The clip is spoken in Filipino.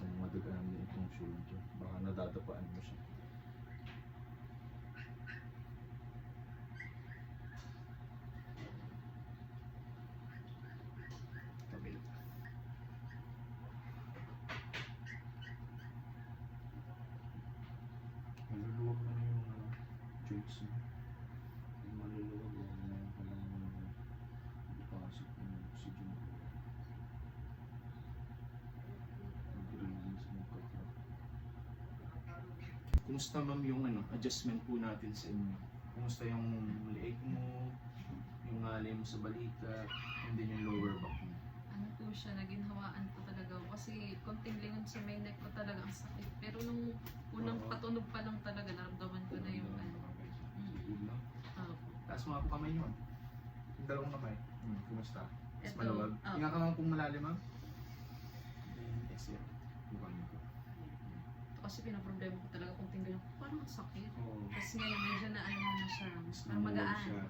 Sa mga dagaan din itong shoulder. Baka nadadapaan mo siya. Kabila. Maluluwag na yung joints mo. Maluluwag na yung pasok ng oxygen. Mag-release ng kapra. Kumusta ma'am yung adjustment po natin sa inyo? Kumusta yung leeg mo, yung ngalay mo sa balikat, and then yung lower back mo? Ano po siya, naginhawaan ko talaga ako. Kasi konting lingon sa may neck ko talaga ang sakit. Pero nung unang Oo. patunog pa lang talaga, naramdaman ko na yung ano. Good lang. Opo. Taas mo nga po kamay nyo. Yung dalawang kamay. Kumusta? Mas Ito, malawag. oo. Hinga ka nga pong malalim ma'am. Then exhale. Bukan mo po. Ito kasi pinaproblema ko talaga konting ganyan. Parang ang sakit. Oo. Tapos ngayon medyo na ano na siya. Mas Parang lumuwag magaan. siya.